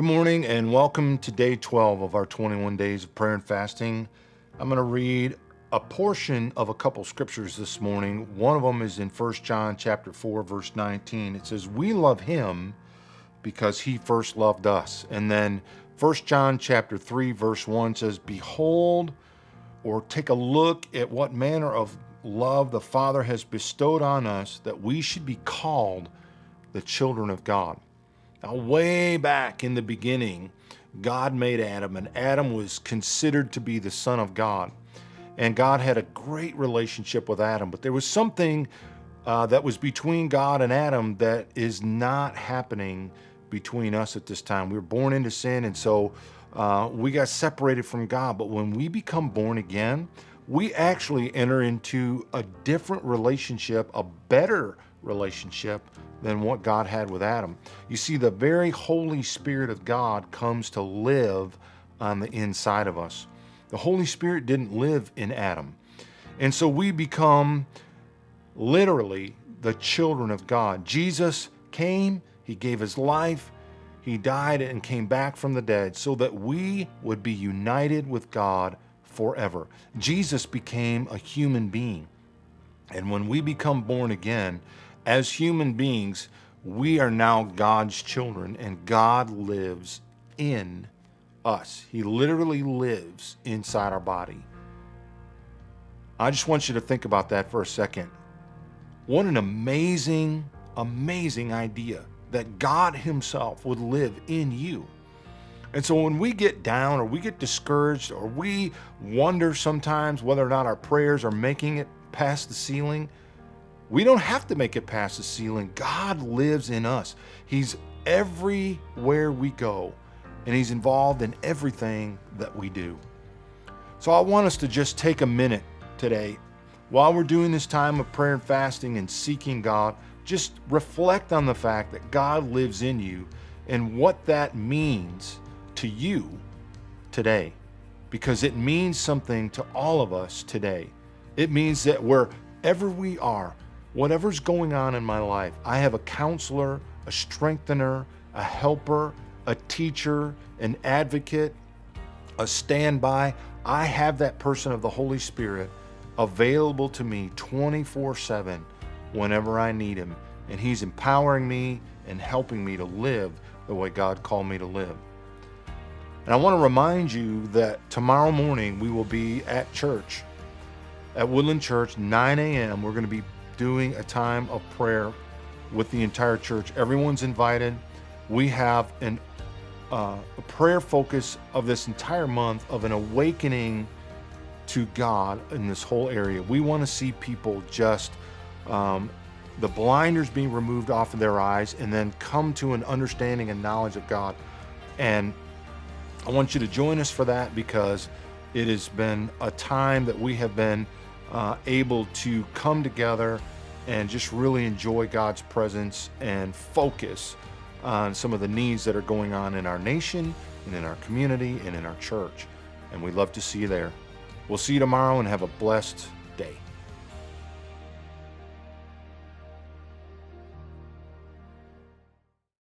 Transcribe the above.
Good morning and welcome to day 12 of our 21 days of prayer and fasting. I'm going to read a portion of a couple scriptures this morning. One of them is in 1 John chapter 4 verse 19. It says, "We love him because he first loved us." And then 1 John chapter 3 verse 1 says, "Behold," or take a look at what manner of love the Father has bestowed on us, that we should be called the children of God. Now, way back in the beginning, God made Adam, and Adam was considered to be the son of God. And God had a great relationship with Adam, but there was something that was between God and Adam that is not happening between us at this time. We were born into sin, and so we got separated from God. But when we become born again, we actually enter into a different relationship, a better relationship than what God had with Adam. You see, the very Holy Spirit of God comes to live on the inside of us. The Holy Spirit didn't live in Adam. And so we become literally the children of God. Jesus came, he gave his life, he died and came back from the dead so that we would be united with God forever. Jesus became a human being. And when we become born again, as human beings, we are now God's children, and God lives in us. He literally lives inside our body. I just want you to think about that for a second. What an amazing, amazing idea that God himself would live in you. And so when we get down or we get discouraged or we wonder sometimes whether or not our prayers are making it past the ceiling, we don't have to make it past the ceiling. God lives in us. He's everywhere we go, and he's involved in everything that we do. So I want us to just take a minute today, while we're doing this time of prayer and fasting and seeking God, just reflect on the fact that God lives in you and what that means to you today, because it means something to all of us today. It means that wherever we are, whatever's going on in my life, I have a counselor, a strengthener, a helper, a teacher, an advocate, a standby. I have that person of the Holy Spirit available to me 24/7 whenever I need him. And he's empowering me and helping me to live the way God called me to live. And I want to remind you that tomorrow morning we will be at church, at Woodland Church, 9 a.m. We're going to be doing a time of prayer with the entire church. Everyone's invited. We have a prayer focus of this entire month of an awakening to God in this whole area. We want to see people just the blinders being removed off of their eyes and then come to an understanding and knowledge of God. And I want you to join us for that, because it has been a time that we have been able to come together and just really enjoy God's presence and focus on some of the needs that are going on in our nation and in our community and in our church. And we'd love to see you there. We'll see you tomorrow, and have a blessed day.